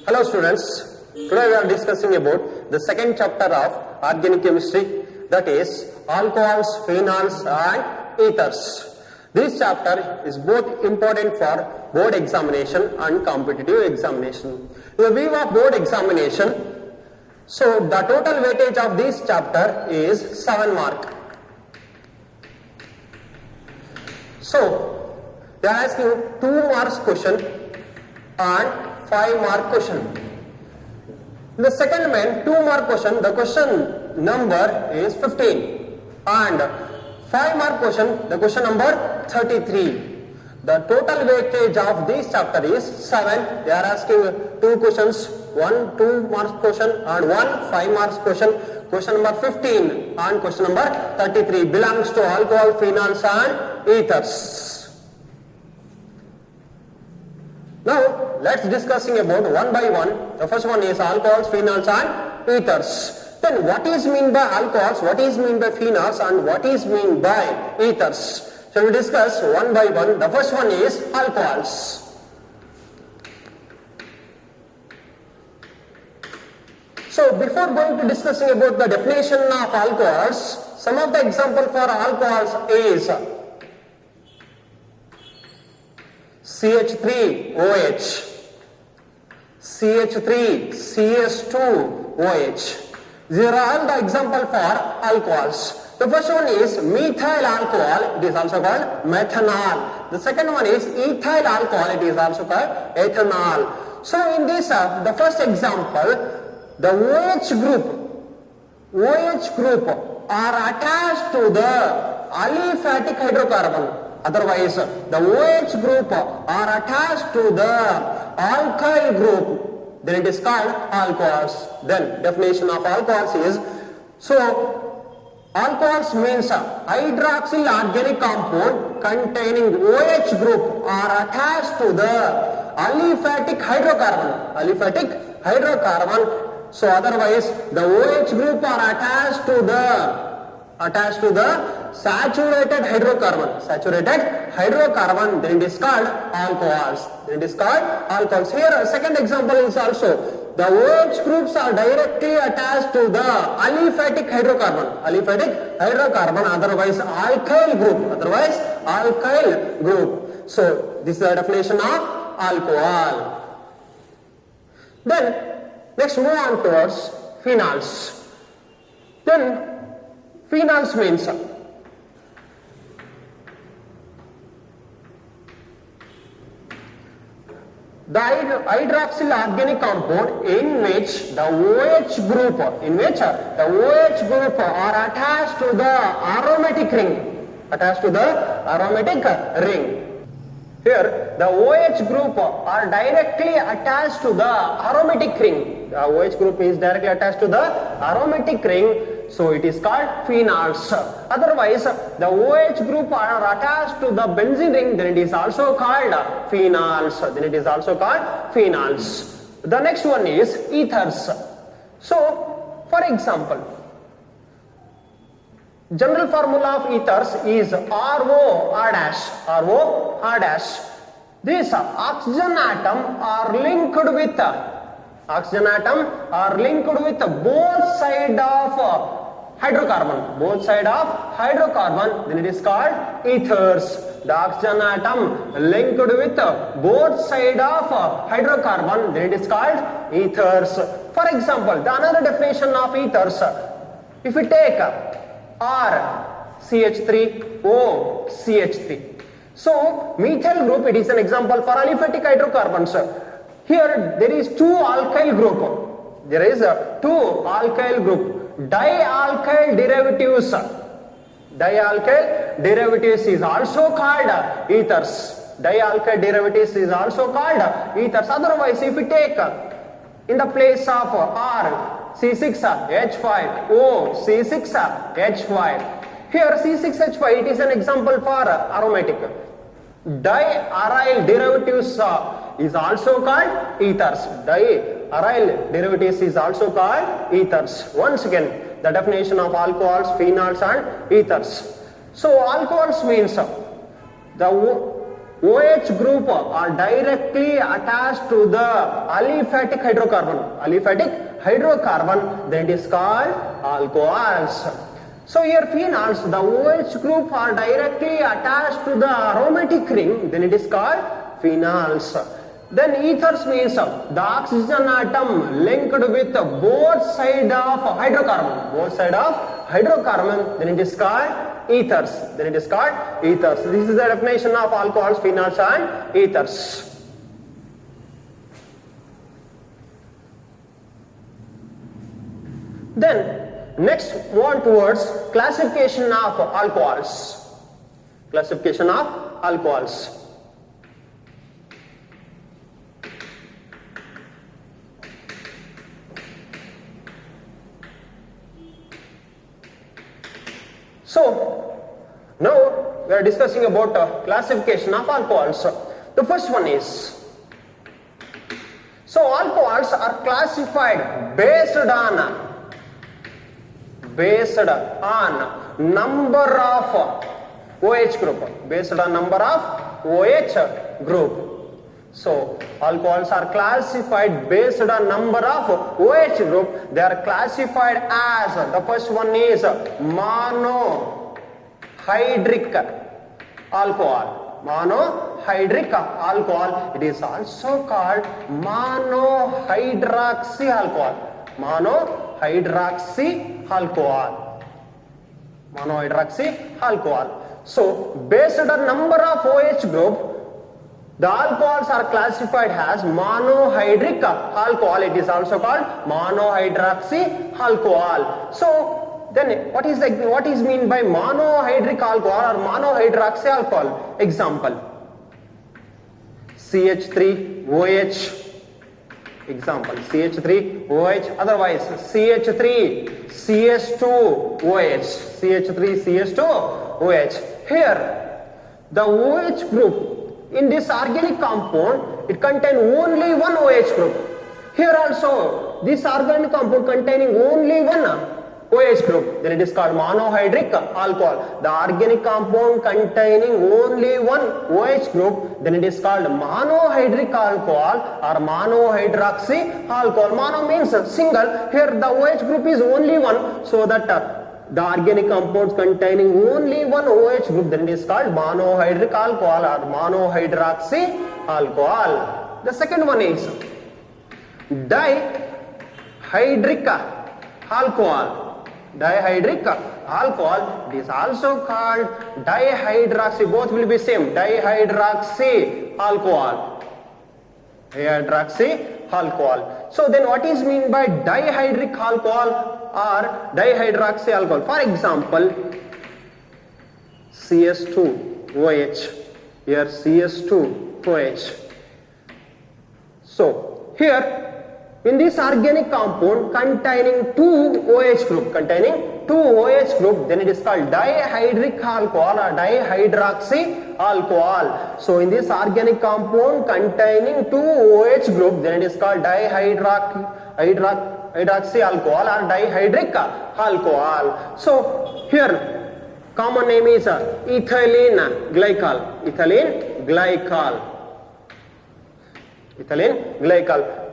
Hello students, today we are discussing about the second chapter of organic chemistry, that is alcohols, phenols and ethers. This chapter is both important for board examination and competitive examination. In the view of board examination, so the total weightage of this chapter is 7 mark. So they are asking 2 marks question and 5 mark question. In the second main 2 mark question, the question number is 15 and 5 mark question, the question number 33. The total weightage of this chapter is 7. They are asking 2 questions, 1 2 marks question and 1 5 marks question. Question number 15 and question number 33 belongs to alcohol, phenols and ethers. Now let's discussing about one by one. The first one is alcohols, phenols and ethers. Then what is mean by alcohols, what is mean by phenols and what is mean by ethers? So we discuss one by one. The first one is alcohols. So before going to discussing about the definition of alcohols, some of the example for alcohols is CH3OH, CH3CS2OH. These are all the example for alcohols. The first one is methyl alcohol, it is also called methanol. The second one is ethyl alcohol, it is also called ethanol. So in this, the first example, the OH group are attached to the aliphatic hydrocarbon. Otherwise, the OH group are attached to the alkyl group, then it is called alcohols. Then definition of alcohols is, so alcohols means hydroxyl organic compound containing OH group are attached to the aliphatic hydrocarbon. So otherwise, the OH group are attached to the saturated hydrocarbon, then it is called alcohols. Here a second example is also, the OH groups are directly attached to the aliphatic hydrocarbon, otherwise alkyl group. So this is the definition of alcohol. Then next move on towards phenols. Then phenols means the hydroxyl organic compound in which the OH group are attached to the aromatic ring. Here the OH group are directly attached to the aromatic ring. The OH group is directly attached to the aromatic ring, so it is called phenols. Otherwise, the OH group are attached to the benzene ring, then it is also called phenols. The next one is ethers. So, for example, general formula of ethers is ROR dash. These oxygen atom are linked with both side of hydrocarbon, then it is called ethers. The oxygen atom linked with both side of hydrocarbon, then it is called ethers. For example, the another definition of ethers, if we take R CH3 O CH3. So methyl group, it is an example for aliphatic hydrocarbons. Here there is 2 alkyl group. Dialkyl derivatives is also called ethers. Otherwise, if we take in the place of R C6H5 O C6H5, here C6H5, it is an example for aromatic. Diaryl derivatives is also called ethers. Once again, the definition of alcohols, phenols and ethers. So alcohols means the OH group are directly attached to the aliphatic hydrocarbon, then it is called alcohols. So here phenols, the OH group are directly attached to the aromatic ring, then it is called phenols. Then ethers means the oxygen atom linked with both side of hydrocarbon, then it is called ethers. This is the definition of alcohols, phenols and ethers. Then next move on towards classification of alcohols. So now we are discussing about classification of alcohols. The first one is, so alcohols are classified based on number of OH group. So alcohols are classified based on number of OH group. They are classified as, the first one is monohydric alcohol. It is also called monohydroxy alcohol. So based on number of OH group, the alcohols are classified as monohydric alcohol. It is also called monohydroxy alcohol. So then what is mean by monohydric alcohol or monohydroxy alcohol? Example, CH3OH. Otherwise CH3CS2OH. Here the OH group in this organic compound, it contains only one OH group. Here also this organic compound containing only one OH group, then it is called monohydric alcohol. The organic compound containing only one OH group, then it is called monohydric alcohol or monohydroxy alcohol. Mono means single. Here the OH group is only one, so that the organic compounds containing only one OH group, then it is called monohydric alcohol or monohydroxy alcohol. The second one is dihydric alcohol. It is also called dihydroxy. Both will be same. Dihydroxy alcohol. So then what is mean by dihydric alcohol or dihydroxy alcohol? For example, CS2OH. Here CS2OH. So here in this organic compound containing two OH group, then it is called dihydric alcohol or dihydroxy alcohol. So in this organic compound containing two OH group, then it is called dihydroxy alcohol or dihydric alcohol. So here common name is ethylene glycol.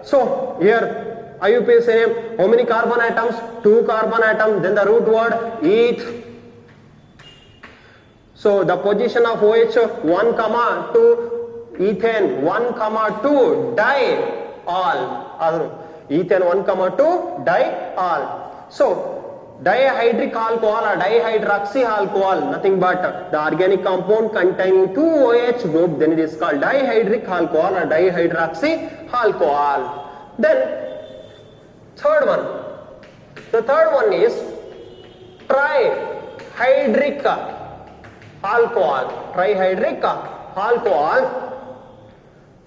So here IUPAC name, how many carbon atoms? 2 carbon atoms. Then the root word eth. So the position of OH 1, 2, ethane 1, 2, diol. Ethane 1, 2, diol. So dihydric alcohol or dihydroxy alcohol, nothing but the organic compound containing two OH group, then it is called dihydric alcohol or dihydroxy alcohol. Then third one. The third one is trihydric alcohol.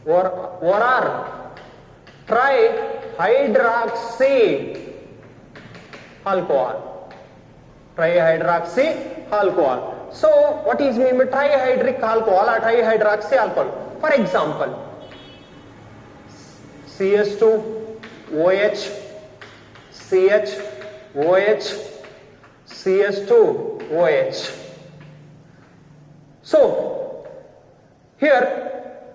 Or trihydroxy alcohol. So what is mean by trihydric alcohol or trihydroxy alcohol? For example, CS2OH, CHOH, CS2OH. So Here,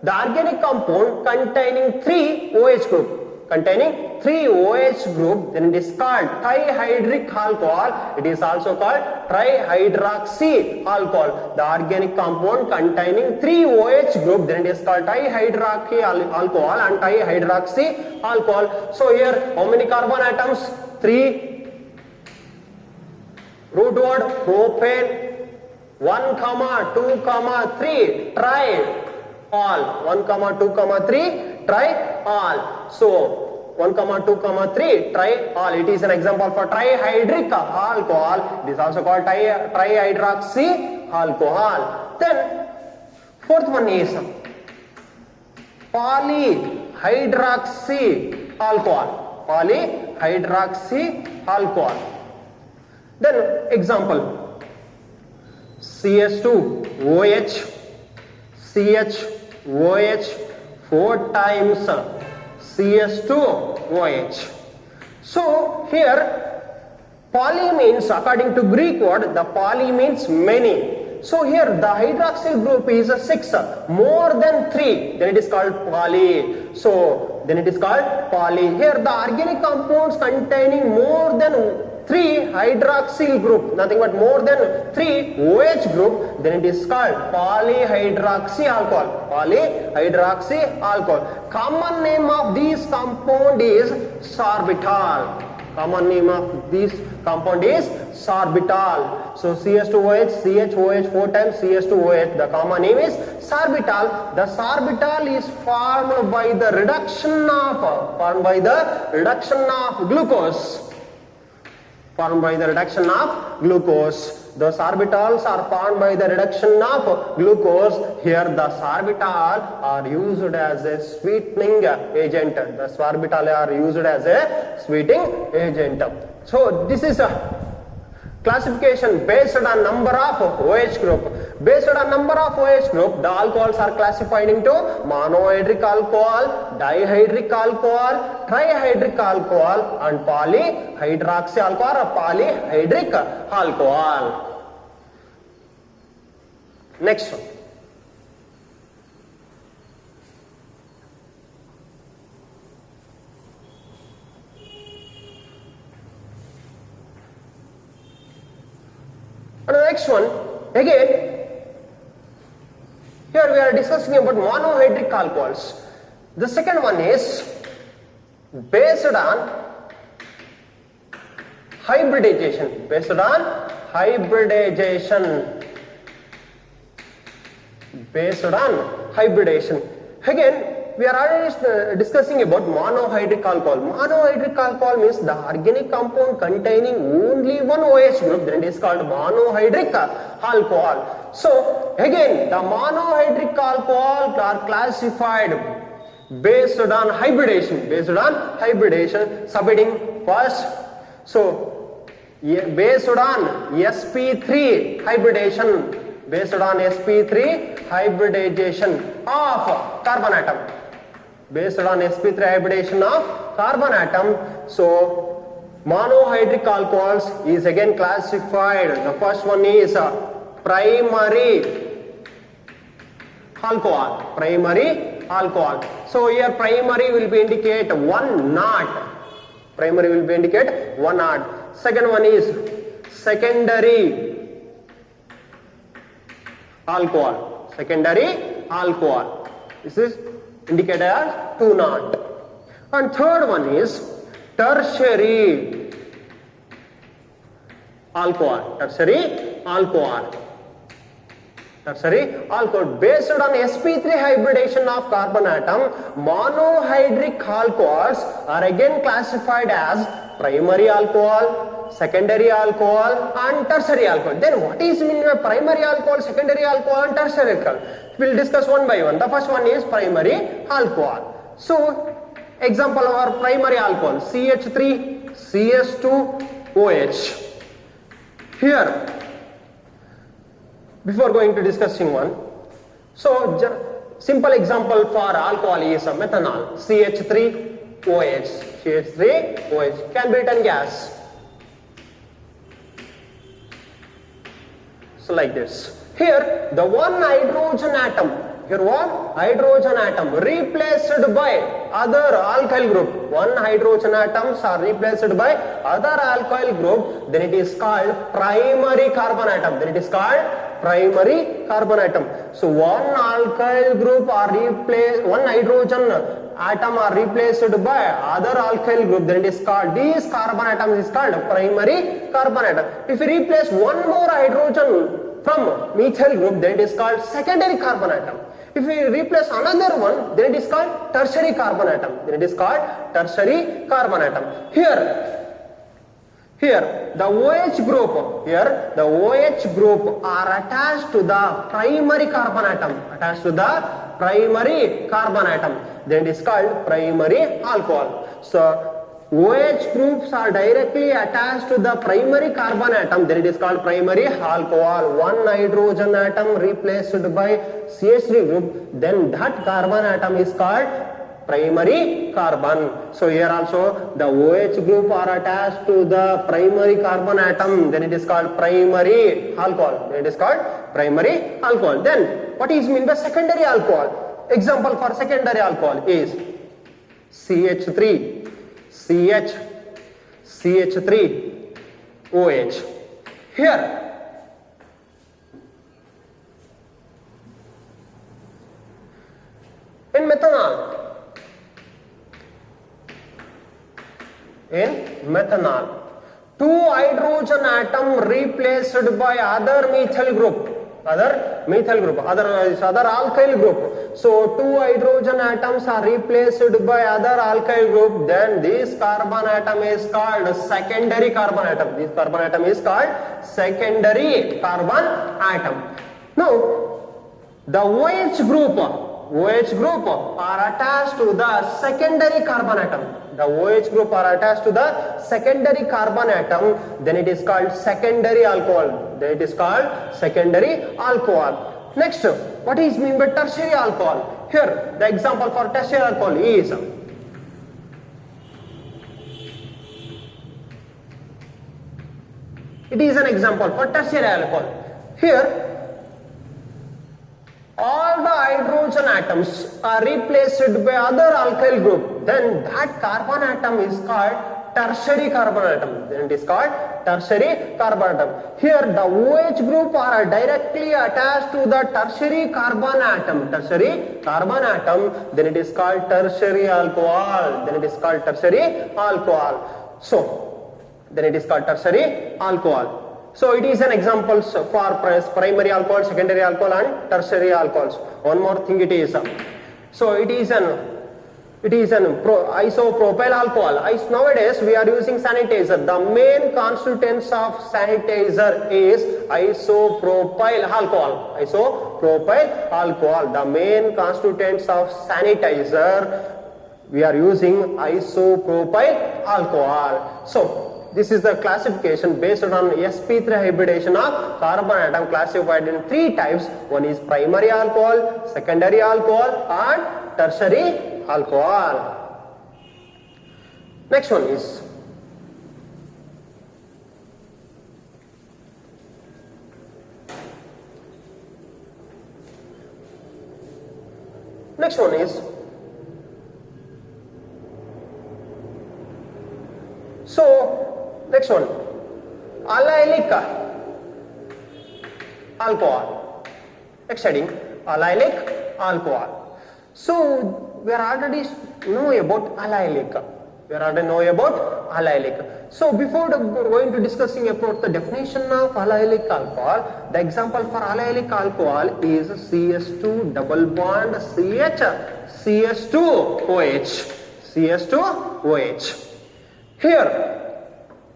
the organic compound containing 3 OH group. Containing 3 OH group, then it is called trihydric alcohol. It is also called trihydroxy alcohol. The organic compound containing 3 OH group, then it is called trihydroxy alcohol and trihydroxy alcohol. So here, how many carbon atoms? 3. Root word propane. 1, 2, 3. Tri all. 1, 2, 3. Try all. So 1, 2, 3, try all. It is an example for trihydric alcohol. It is also called trihydroxy alcohol. Then fourth one is polyhydroxy alcohol. Polyhydroxy alcohol. Then example, CH2OH, CHOH, 4 times CH2OH. So here poly means, according to Greek word, the poly means many. So here the hydroxyl group is 6, more than 3, then it is called poly. So then it is called poly. Here the organic compounds containing more than 3 hydroxyl group, nothing but more than 3 OH group, then it is called polyhydroxy alcohol. Polyhydroxy alcohol. Common name of this compound is sorbitol. Common name of this compound is sorbitol. So CH2OH, CHOH 4 times CH2OH. The common name is sorbitol. The sorbitol is formed by the reduction of glucose. Formed by the reduction of glucose. The sorbitols are formed by the reduction of glucose. Here the sorbitol are used as a sweetening agent. The sorbitol are used as a sweetening agent. So this is a classification based on number of OH group. Based on number of OH group, the alcohols are classified into monohydric alcohol, dihydric alcohol, trihydric alcohol and polyhydroxy alcohol or polyhydric alcohol. Next one. And the next one, again, here we are discussing about monohydric alcohols. The second one is based on hybridization. Based on hybridization. Based on hybridization. Again, we are already discussing about monohydric alcohol. Monohydric alcohol means the organic compound containing only one OH group, then it is called monohydric alcohol. So again, the monohydric alcohol are classified based on hybridization. Based on hybridization, subheading first. So based on sp3 hybridization. Based on sp3 hybridization of carbon atom. Based on sp3 hybridization of carbon atom. So monohydric alcohols is again classified. The first one is primary alcohol. Primary alcohol. So here primary will be indicate 1 knot. Primary will be indicate 1 knot. Second one is secondary alcohol. Secondary alcohol. This is indicated as 2 knot. And third one is tertiary alcohol. Tertiary alcohol. Tertiary alcohol. Based on sp3 hybridization of carbon atom, monohydric alcohols are again classified as primary alcohol, secondary alcohol and tertiary alcohol. Then what is mean by primary alcohol, secondary alcohol and tertiary alcohol? We will discuss one by one. The first one is primary alcohol. So example of our primary alcohol, CH3, CH2OH. Here, before going to discussing one, so simple example for alcohol is methanol, CH3OH. CH3OH can be written gas. So like this. Here the one hydrogen atom Here what? Hydrogen atom replaced by other alkyl group. One hydrogen atoms are replaced by other alkyl group, then it is called primary carbon atom. Then it is called primary carbon atom. So one alkyl group are replaced, one hydrogen atom are replaced by other alkyl group, then it is called, this carbon atom is called primary carbon atom. If we replace one more hydrogen from methyl group, then it is called secondary carbon atom. If we replace another one, then it is called tertiary carbon atom. Then it is called tertiary carbon atom. Here the OH group are attached to the primary carbon atom. Then it is called primary alcohol. So OH groups are directly attached to the primary carbon atom, then it is called primary alcohol. One hydrogen atom replaced by CH3 group, then that carbon atom is called primary carbon. So here also the OH group are attached to the primary carbon atom, then it is called primary alcohol. Then what is mean by secondary alcohol? Example for secondary alcohol is CH3 OH. Here in methanol, two hydrogen atom replaced by other alkyl group. So two hydrogen atoms are replaced by other alkyl group, then this carbon atom is called secondary carbon atom. Now the OH group are attached to the secondary carbon atom. Then it is called secondary alcohol. Next, what is mean by tertiary alcohol? Here the example for tertiary alcohol is an example for tertiary alcohol. Here all the hydrogen atoms are replaced by other alkyl group, then that carbon atom is called tertiary carbon atom. Here the OH group are directly attached to the tertiary carbon atom, then it is called tertiary alcohol. So it is an example for primary alcohol, secondary alcohol and tertiary alcohols. One more thing it is. So it is an isopropyl alcohol. Nowadays we are using sanitizer. The main constituents of sanitizer is isopropyl alcohol. The main constituents of sanitizer, we are using isopropyl alcohol. So this is the classification based on sp3 hybridization of carbon atom, classified in three types. One is primary alcohol, secondary alcohol and tertiary alcohol. Next one is next one, allylic alcohol. Next heading, allylic alcohol. So we are already know about allylic. So before going to discussing about the definition of allylic alcohol, the example for allylic alcohol is CS2 double bond CH2OH. Here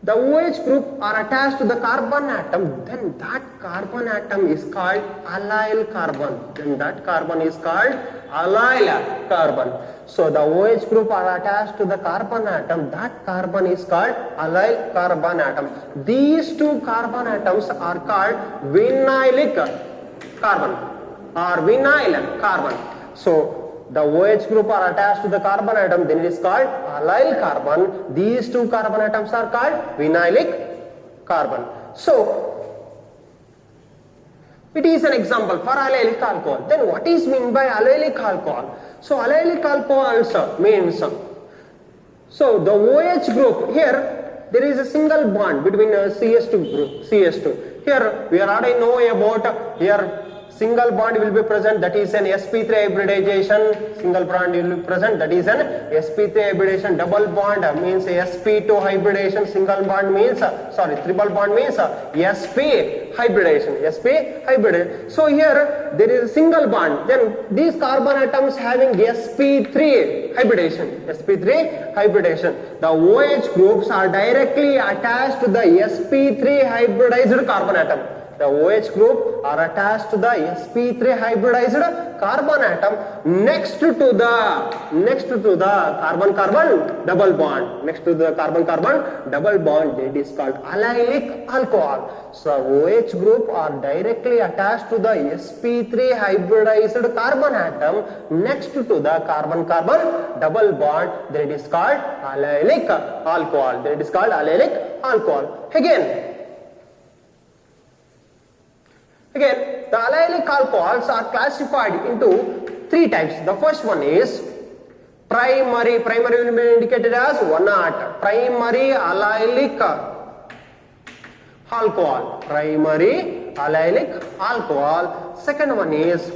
the OH group are attached to the carbon atom, then that carbon atom is called allyl carbon. So the OH group are attached to the carbon atom, that carbon is called allyl carbon atom. These two carbon atoms are called vinylic carbon or vinyl carbon. So the OH group are attached to the carbon atom, then it is called allyl carbon. These two carbon atoms are called vinylic carbon. So It is an example for allylic alcohol. Then what is meant by allylic alcohol? So allylic alcohols means, so the OH group, here there is a single bond between CS2 group, CS2. Here we already know about, here single bond will be present, that is an sp3 hybridization, single bond will be present, that is an sp3 hybridization. Double bond means sp2 hybridization, single bond means, triple bond means sp hybridization, sp hybridization. So here there is a single bond, then these carbon atoms having sp3 hybridization, sp3 hybridization. The OH groups are directly attached to the sp3 hybridized carbon atom. The OH group are attached to the sp3 hybridized carbon atom next to the carbon-carbon double bond. Next to the carbon-carbon double bond, it is called allylic alcohol. So OH group are directly attached to the sp3 hybridized carbon atom next to the carbon-carbon double bond. Then it is called allylic alcohol. Then it is called allylic alcohol. Again, the allylic alcohols are classified into three types. The first one is primary. Primary will be indicated as 1-0. Primary allylic alcohol. Primary allylic alcohol. Second one is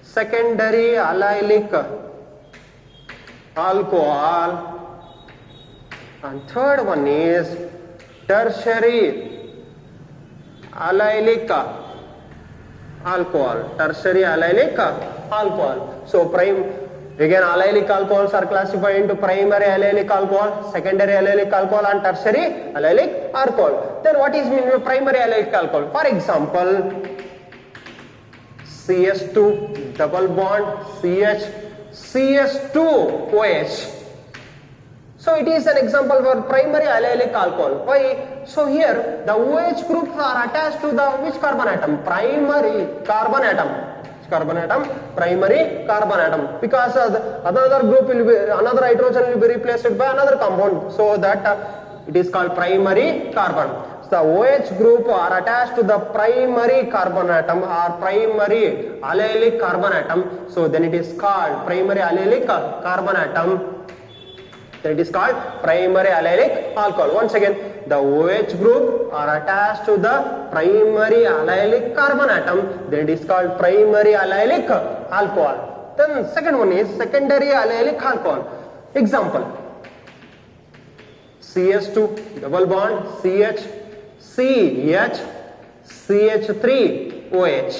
secondary allylic alcohol. And third one is tertiary allylic alcohol. Tertiary allylic alcohol. So again allylic alcohols are classified into primary allylic alcohol, secondary allylic alcohol and tertiary allylic alcohol. Then what is mean by primary allylic alcohol? For example, CS2 double bond CH, CS2OH. So it is an example for primary allylic alcohol. Why? So here the OH groups are attached to the which carbon atom? Primary carbon atom. Which carbon atom? Primary carbon atom. Because another group will be, another hydrogen will be replaced by another compound. So that it is called primary carbon. So the OH group are attached to the primary carbon atom or primary allylic carbon atom. So then it is called primary allylic carbon atom. Then it is called primary allylic alcohol. Once again, the OH group are attached to the primary allylic carbon atom. Then it is called primary allylic alcohol. Then second one is secondary allylic alcohol. Example: CS2 double bond CH, CH, CH3OH.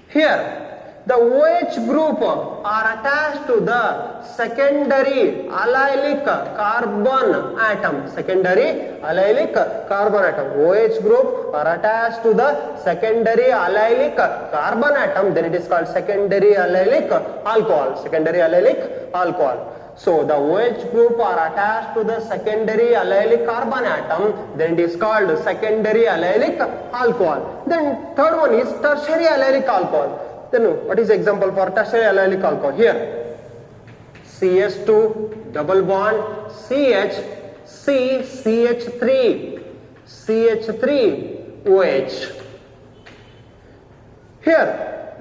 Here the OH group are attached to the secondary allylic carbon atom. Secondary allylic carbon atom. OH group are attached to the secondary allylic carbon atom. Then it is called secondary allylic alcohol. Secondary allylic alcohol. So the OH group are attached to the secondary allylic carbon atom. Then it is called secondary allylic alcohol. Then third one is tertiary allylic alcohol. Then what is the example for tertiary allylic alcohol? Here CS2 double bond CH, C, CH3, CH3OH. Here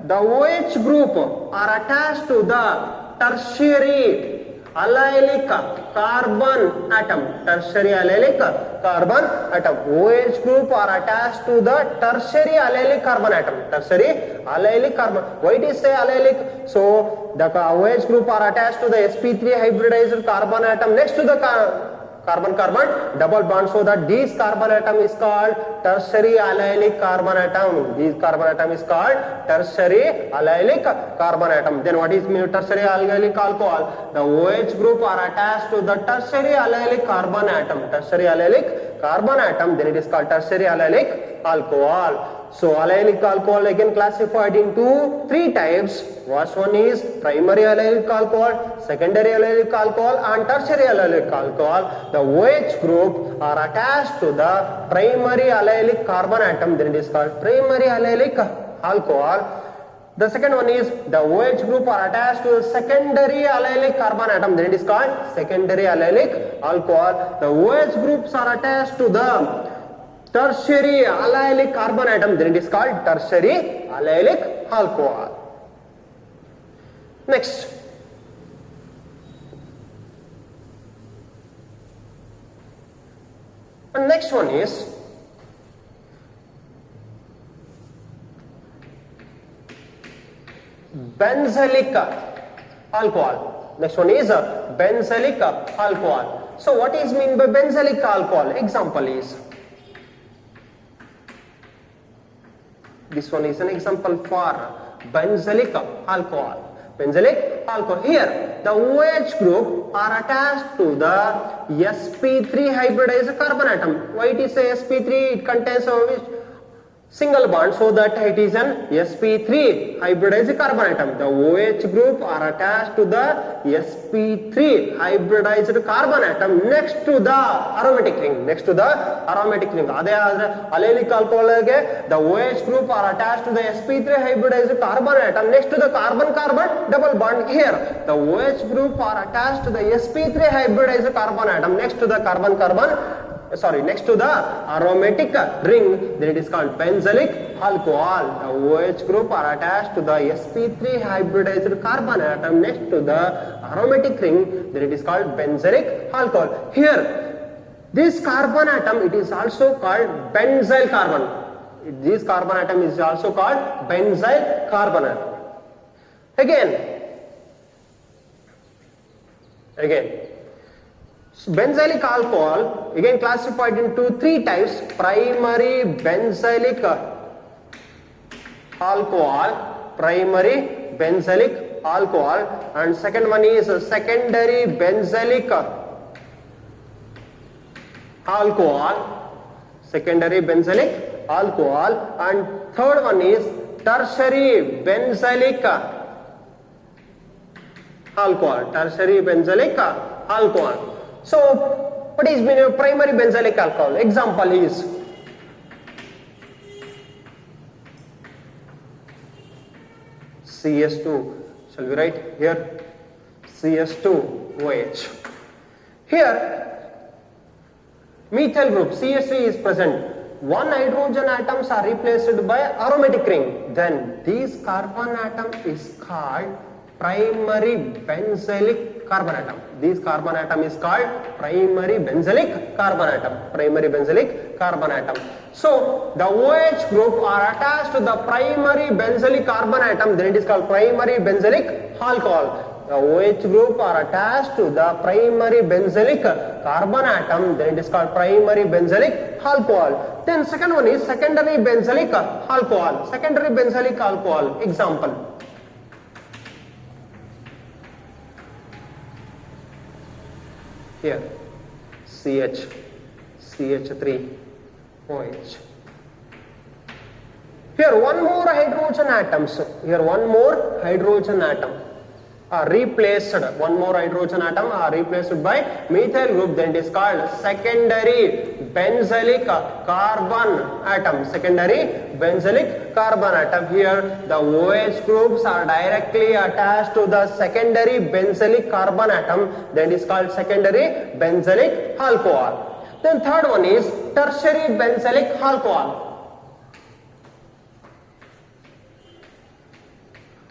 the OH group are attached to the tertiary allylic carbon atom. Tertiary allylic carbon atom. OH group are attached to the tertiary allylic carbon atom. Tertiary allylic carbon. Why it is say allylic? So the OH group are attached to the sp3 hybridized carbon atom next to the carbon-carbon double bond, so that this carbon atom is called tertiary allylic carbon atom. This carbon atom is called tertiary allylic carbon atom. Then what is mean tertiary allylic alcohol? The OH group are attached to the tertiary allylic carbon atom. Tertiary allylic carbon atom. Then it is called tertiary allylic alcohol. So allylic alcohol again classified into three types. First one is primary allylic alcohol, secondary allylic alcohol and tertiary allylic alcohol. The OH group are attached to the primary allylic carbon atom. Then it is called primary allylic alcohol. The second one is the OH group are attached to the secondary allylic carbon atom. Then it is called secondary allylic alcohol. The OH groups are attached to the tertiary allylic carbon atom. Then it is called tertiary allylic alcohol. Next, and next one is benzylic alcohol. Next one is benzylic alcohol. So what is mean by benzylic alcohol? Example is, this one is an example for benzylic alcohol. Benzylic alcohol. Here the OH group are attached to the sp3 hybridized carbon atom. Why it is a sp3? It contains a single bond, so that it is an sp3 hybridized carbon atom. The OH group are attached to the sp3 hybridized carbon atom next to the aromatic ring. Next to the aromatic ring. Allylic alcohol, the OH group are attached to the sp3 hybridized carbon atom next to the carbon-carbon double bond. Here the OH group are attached to the sp3 hybridized carbon atom next to the next to the aromatic ring, then it is called benzylic alcohol. The OH group are attached to the sp3 hybridized carbon atom next to the aromatic ring, then it is called benzylic alcohol. Here, this carbon atom, it is also called benzyl carbon. This carbon atom is also called benzyl carbon atom. Again, benzylic alcohol again classified into three types: primary benzylic alcohol, and second one is secondary benzylic alcohol, and third one is tertiary benzylic alcohol. So, what is primary benzylic alcohol? Example is CS2. Shall we write here? CS2OH. Here, methyl group CH3 is present. One hydrogen atoms are replaced by aromatic ring. Then this carbon atom is called primary benzylic carbon atom. This carbon atom is called primary benzylic carbon atom. So the OH group are attached to the primary benzylic carbon atom, then it is called primary benzylic alcohol. The OH group are attached to the primary benzylic carbon atom, then it is called primary benzylic alcohol. Then second one is secondary benzylic alcohol. Secondary benzylic alcohol, example. Here, CH3OH. Here one more hydrogen atom are replaced. One more hydrogen atom are replaced by methyl group, then it is called secondary benzylic carbon atom. Here the OH groups are directly attached to the secondary benzylic carbon atom, then it is called secondary benzylic alcohol. Then third one is tertiary benzylic alcohol.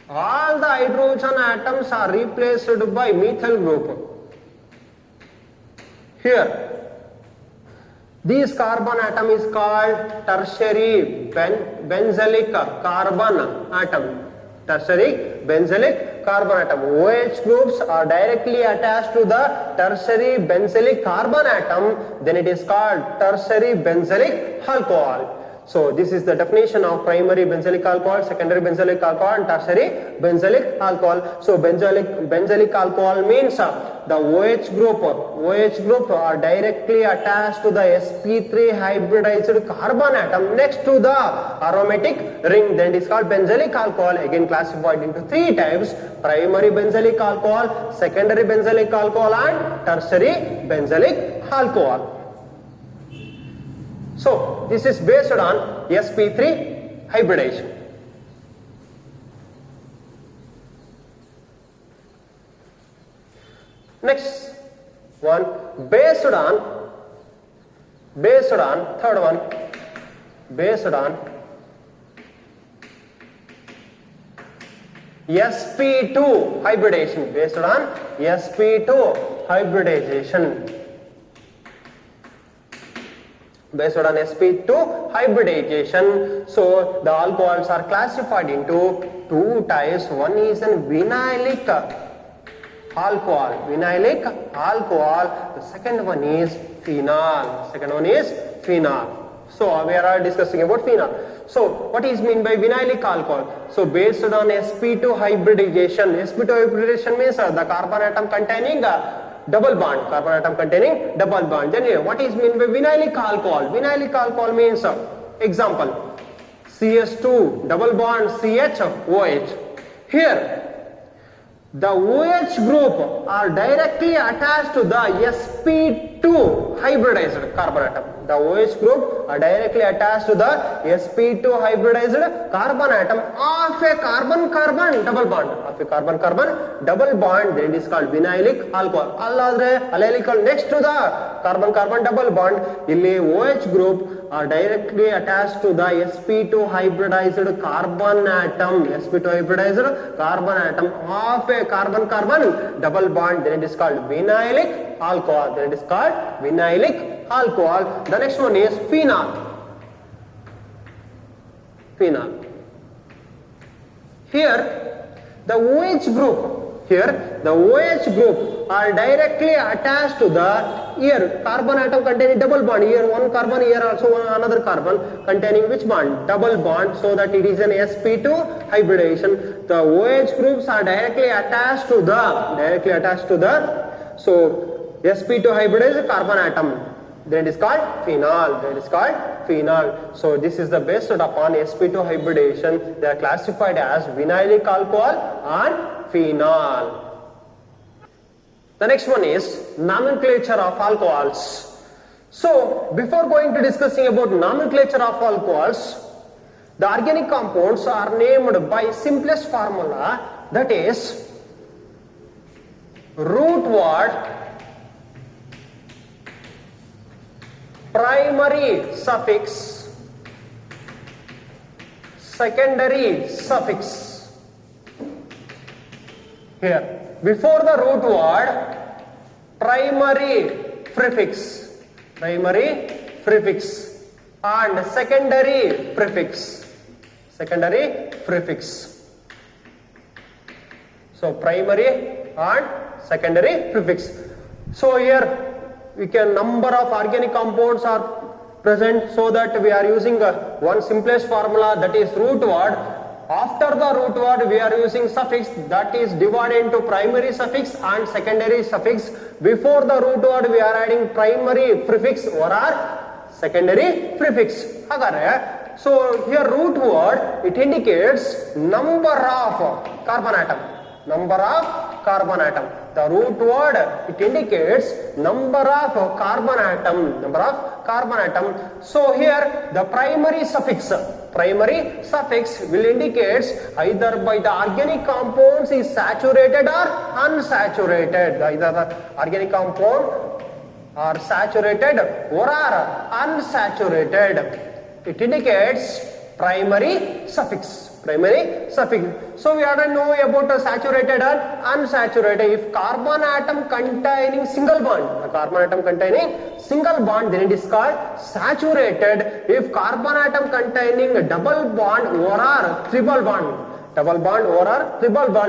All the hydrogen atoms are replaced by methyl group. Here, this carbon atom is called tertiary benzylic carbon atom. OH groups are directly attached to the tertiary benzylic carbon atom, then it is called tertiary benzylic alcohol. So this is the definition of primary benzylic alcohol, secondary benzylic alcohol, and tertiary benzylic alcohol. So benzylic alcohol means the OH group are directly attached to the sp3 hybridized carbon atom next to the aromatic ring, then it is called benzylic alcohol. Again classified into three types: primary benzylic alcohol, secondary benzylic alcohol, and tertiary benzylic alcohol. So this is based on sp3 hybridization. Next one, based on third one, based on sp2 hybridization, based on sp2 hybridization. Based on sp2 hybridization, so the alcohols are classified into two types. One is an vinylic alcohol, the second one is phenol. So we are discussing about phenol. So what is mean by vinylic alcohol? So based on sp2 hybridization, means the carbon atom containing double bond, Then what is mean by vinylic alcohol? Vinylic alcohol means, example, CS2 double bond CH OH. Here the OH group are directly attached to the sp2 hybridized carbon atom. The OH group are directly attached to the sp2 hybridized carbon atom of a carbon-carbon double bond. Then it is called vinylic alcohol. Allylical next to the carbon-carbon double bond. Illi OH group are directly attached to the sp2 hybridized carbon atom. Of a carbon-carbon double bond. Then it is called vinylic alcohol. The next one is phenol. Here the OH group are directly attached to the carbon atom containing double bond. Here one carbon, here also another carbon containing which bond? Double bond, so that it is an sp2 hybridization. The OH groups are directly attached to the sp2 hybridized carbon atom. Then it is called phenol. So this is the based upon sp2 hybridization. They are classified as vinylic alcohol and phenol. The next one is nomenclature of alcohols. So before going to discussing about nomenclature of alcohols, the organic compounds are named by simplest formula, that is root word, primary suffix, secondary suffix. Here before the root word, primary prefix and secondary prefix. So primary and secondary prefix. So here we can number of organic compounds are present, so that we are using one simplest formula, that is root word. After the root word we are using suffix, that is divided into primary suffix and secondary suffix. Before the root word we are adding primary prefix or secondary prefix. So here root word, it indicates number of carbon atom. The root word, it indicates number of carbon atom. So here the primary suffix will indicate either by the organic compounds is saturated or unsaturated. Either the organic compound are saturated or are unsaturated. It indicates primary suffix. So we have to know about saturated and unsaturated. If carbon atom containing single bond, then it is called saturated. If carbon atom containing double bond or triple bond,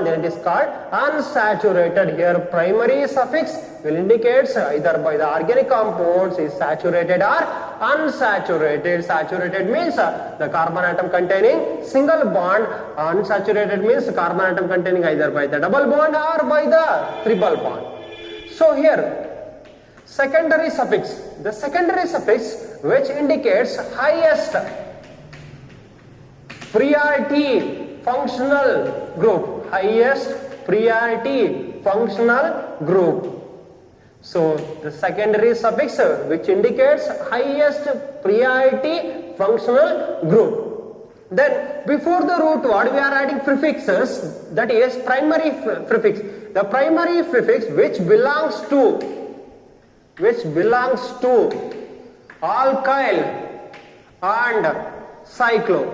then it is called unsaturated. Here primary suffix will indicate either by the organic compounds is saturated or unsaturated. Saturated means the carbon atom containing single bond. Unsaturated means carbon atom containing either by the double bond or by the triple bond. So here secondary suffix. The secondary suffix which indicates highest priority functional group. So the secondary suffix which indicates highest priority functional group. Then before the root word we are adding prefixes, that is primary prefix. The primary prefix which belongs to alkyl and cyclo.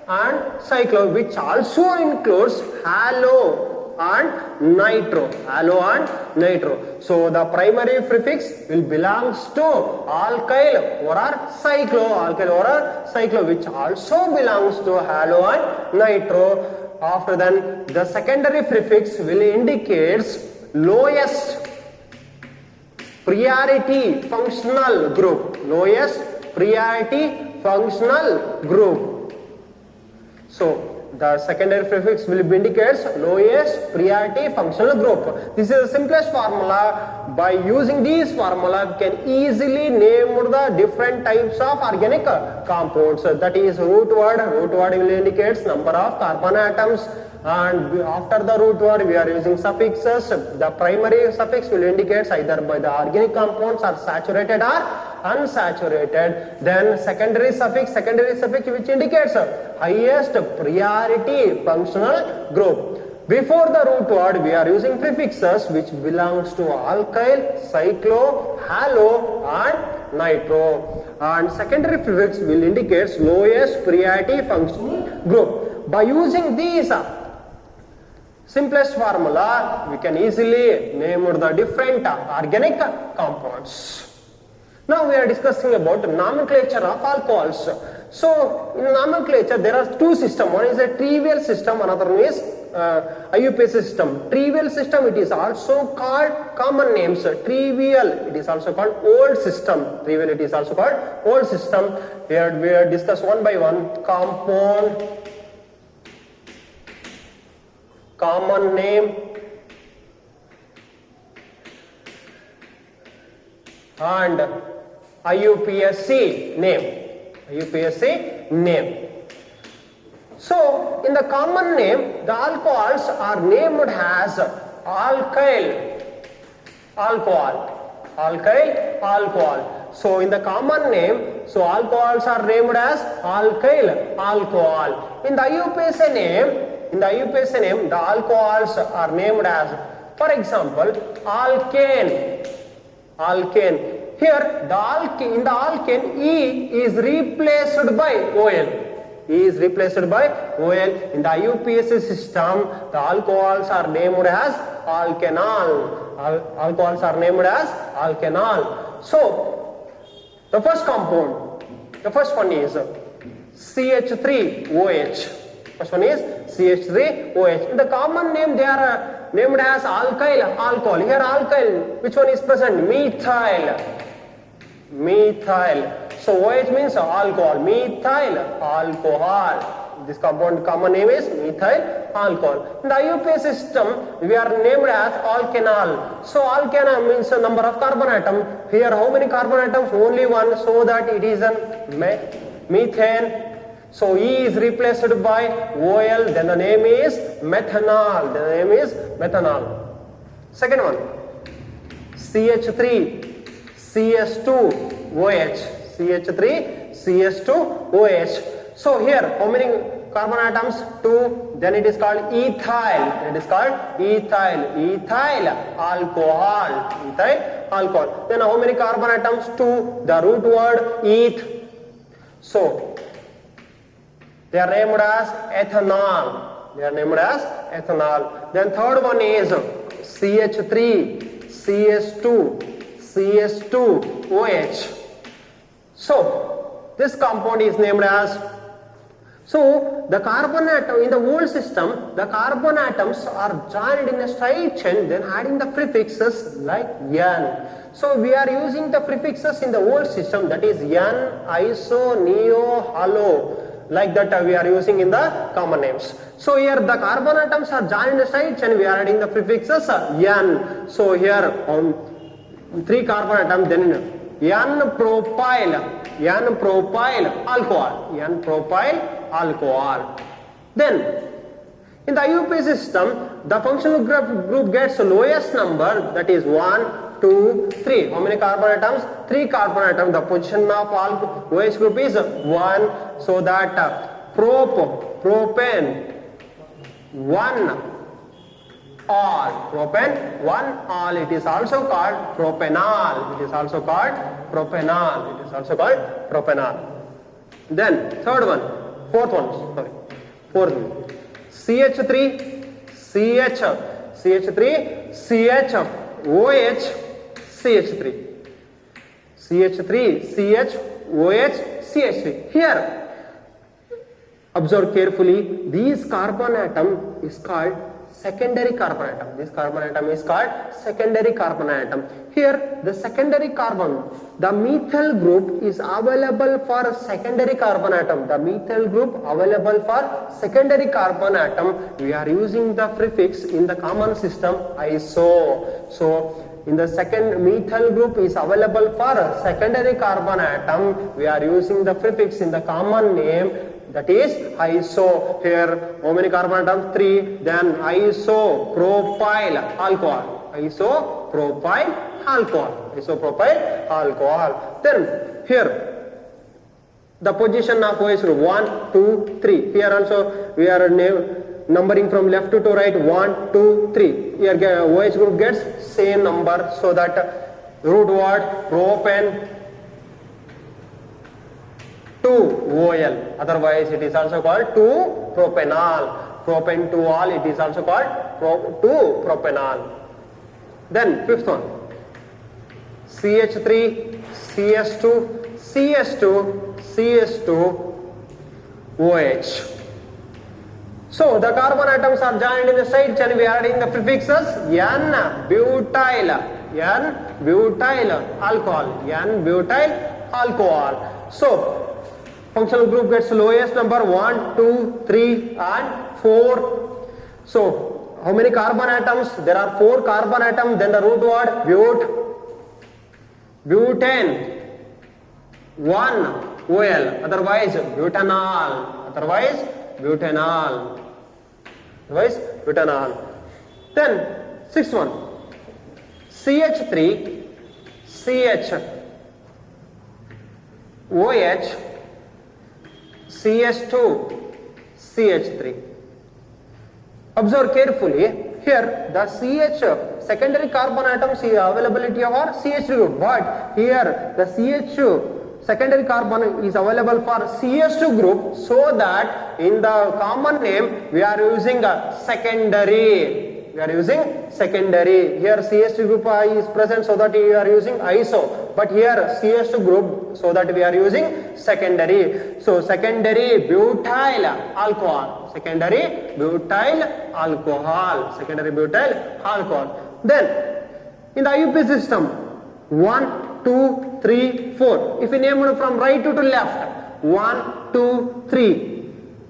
and cyclo, which also includes halo and nitro. Halo and nitro. So the primary prefix will belongs to alkyl or cyclo, which also belongs to halo and nitro. After then, the secondary prefix will indicates lowest priority functional group. Lowest priority functional group. So the secondary prefix will indicates lowest priority functional group. This is the simplest formula. By using this formula, we can easily name the different types of organic compounds. That is root word. Root word will indicate number of carbon atoms. And after the root word, we are using suffixes. The primary suffix will indicate either by the organic compounds are saturated or unsaturated. Then secondary suffix which indicates highest priority functional group. Before the root word, we are using prefixes which belongs to alkyl, cyclo, halo and nitro. And secondary prefix will indicate lowest priority functional group. By using these simplest formula, we can easily name the different organic compounds. Now we are discussing about nomenclature of alcohols. So in nomenclature there are two systems. One is a trivial system, another one is IUPAC system. Trivial system, it is also called common names. Trivial, it is also called old system. Trivial, it is also called old system. Here we are discuss one by one. Compound, common name, and IUPAC name. IUPAC name. So in the common name, the alcohols are named as alkyl alcohol. Alkyl alcohol. So in the common name, so alcohols are named as alkyl alcohol. In the IUPAC name, the alcohols are named as, for example, alkane. Alkane. Here, in the alkane, E is replaced by OL. E is replaced by OL. In the IUPAC system, the alcohols are named as alkanol. Alcohols are named as alkanol. So, the first compound, the first one is CH3OH. First one is CH3OH. In the common name, they are named as alkyl alcohol. Here alkyl, which one is present? Methyl. Methyl. So OH means alcohol. Methyl alcohol. This compound common name is methyl alcohol. In the IUPAC system, we are named as alkanol. So alkanol means a number of carbon atom. Here how many carbon atoms? Only one. So that it is an methane. So E is replaced by OL, then the name is methanol. The name is methanol. Second one, CH3, CS2OH. CH3, CS2OH. So here, how many carbon atoms? 2. Then it is called ethyl. It is called ethyl. Ethyl alcohol. Ethyl alcohol. Then how many carbon atoms? 2. The root word eth. So they are named as ethanol. They are named as ethanol. Then third one is CH3, CS2, CS2OH. So this compound is named as, so the carbon atom in the old system, the carbon atoms are joined in a straight chain, then adding the prefixes like N. So we are using the prefixes in the old system, that is N, iso, neo, halo. Like that we are using in the common names. So here the carbon atoms are joined in a straight chain, we are adding the prefixes N. So here 3 carbon atoms, then N-propyl alcohol. N-propyl alcohol. Then in the IUPAC system, the functional group gets the lowest number, that is 1, 2, 3. How many carbon atoms? 3 carbon atoms. The position of all OH group is 1. So that propane 1 all. Propane 1 all. It is also called propanol. It is also called propanol. It is also called propanol. Then third one, fourth one, sorry, fourth one. CH3, CH, CH3, CH, OH, CH3. CH3, CH, OH, CH3. Here, observe carefully, this carbon atom is called secondary carbon atom. This carbon atom is called secondary carbon atom. Here, the secondary carbon, the methyl group is available for secondary carbon atom. The methyl group available for secondary carbon atom. We are using the prefix in the common system iso. So, in the second methyl group is available for secondary carbon atom. We are using the prefix in the common name, that is iso. Here, how many carbon atoms? 3. Then isopropyl alcohol. Isopropyl alcohol. Isopropyl alcohol. Then here, the position of OH group 1, 2, 3. Here also we are numbering from left to right 1, 2, 3. Here OH group gets same number, so that root word propane 2-OL, otherwise it is also called 2-propanol. Propane 2-ol, it is also called 2-propanol. Then fifth one, CH3, CS2, CS2, CS2, OH. So the carbon atoms are joined in the side chain. We are adding the prefixes N-butyl alcohol, N-butyl alcohol. So functional group gets lowest number 1, 2, 3 and 4. So how many carbon atoms? There are 4 carbon atoms. Then the root word butane 1-OL, otherwise butanol. Then sixth one, CH3, CH, OH, CS2, CH3. Observe carefully. Here the CH secondary carbon atoms availability of our CH group, but here the CH secondary carbon is available for CS2 group, so that in the common name we are using a secondary. Here CH2 group is present, so that we are using iso, but here CH2 group, so that we are using secondary. So secondary butyl alcohol. Then in the IUP system, 1, 2, 3, 4. If we name it from right to left, 1, 2, 3.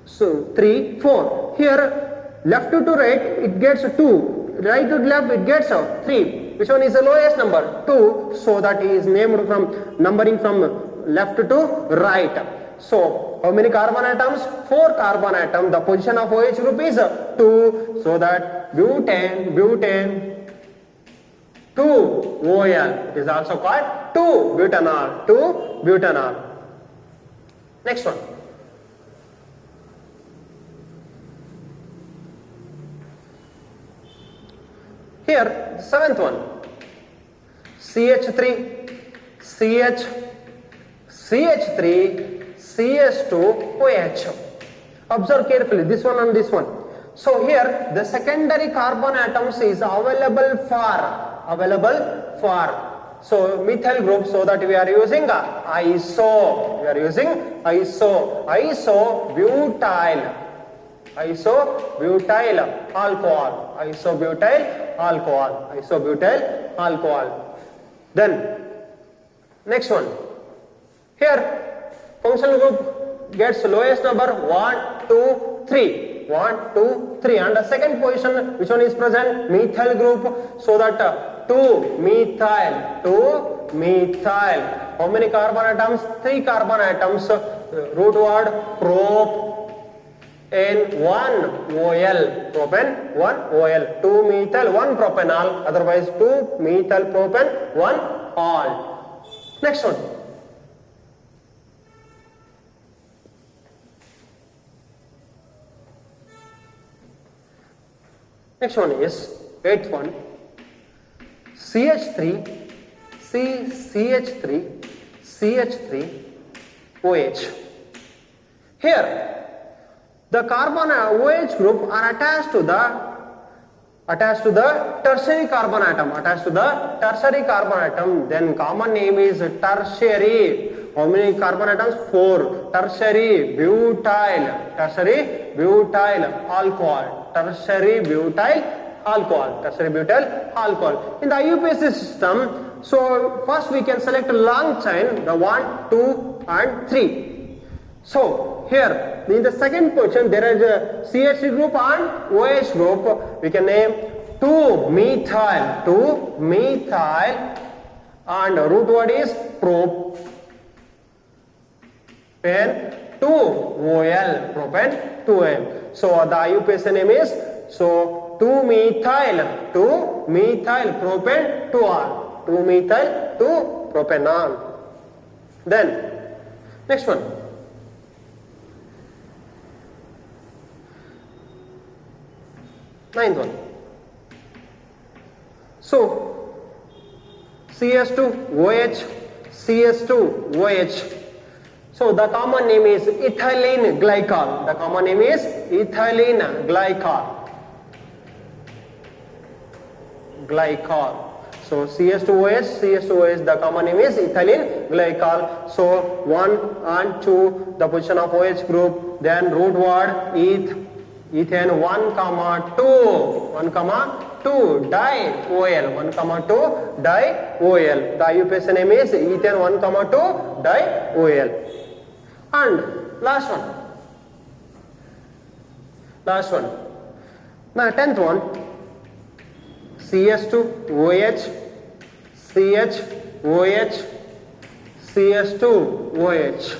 So 3, 4. Here left to right it gets 2. Right to left it gets 3. Which one is the lowest number? 2. So that is named from numbering from left to right. So how many carbon atoms? 4 carbon atoms. The position of OH group is 2. So that butane 2-OL. It is also called 2-butanol. Next one. Here, seventh one. CH3, CH, CH3, CS2, OH. Observe carefully this one and this one. So here the secondary carbon atoms is available for so methyl group, so that we are using iso. Isobutyl alcohol. Then next one. Here functional group gets lowest number 1, 2, 3. 1, 2, 3, and the second position, which one is present? Methyl group, so that 2-methyl. How many carbon atoms? 3 carbon atoms. Root word prop and 1-OL. Propane 1-OL. 2-methyl 1-propanol, otherwise 2-methyl propane 1-ol. Next one. Next one is 8th one. CH3, CH3, OH. Here The carbon OH group are attached to the tertiary carbon atom, then common name is tertiary. How many carbon atoms? 4. Tertiary butyl alcohol. In the IUPAC system, so first we can select a long chain, the 1, 2 and 3. So here in the second position there is a CH3 group and OH group. We can name 2-methyl and root word is propane 2-OL, propane 2-OL. So the IUPAC name is 2-methyl propane 2-OL, 2-methyl 2-propanol. Then next one. Ninth one. So CS2OH. So the common name is ethylene glycol. So CS2OH, the common name is ethylene glycol. So 1 and 2, the position of OH group, then root word ethane 1, 2 di-OL, 1, 2 di-OL. The IUPAC name is ethane 1, 2 di-OL. And last one. Now 10th one. CS2OH, CS2OH.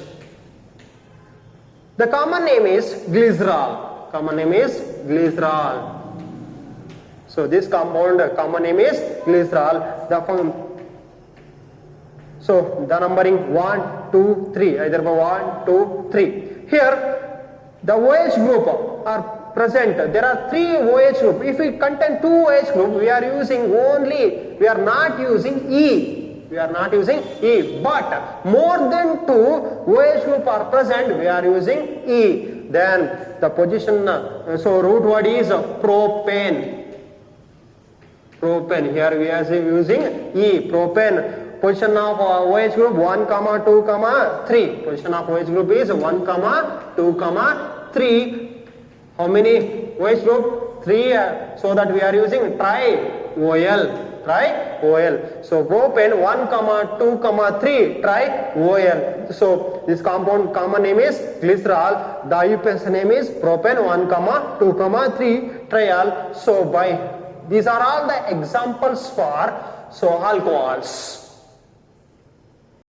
The common name is glycerol. So this compound common name is glycerol. So the numbering 1, 2, 3, either by 1, 2, 3. Here the OH group are present. There are 3 OH group. If we contain 2 OH group, we are not using E. But more than 2 OH group are present, we are using E. Then the position, so root word is propane. Here we are using E, propane. Position of OH group 1, 2, 3. Position of OH group is 1, 2, 3. How many OH group? 3. So that we are using tri-OL. So propane 1, 2, 3 tri-OL. So this compound common name is glycerol. The IUPAC name is propane 1, 2, 3 trial. So these are all the examples for alcohols.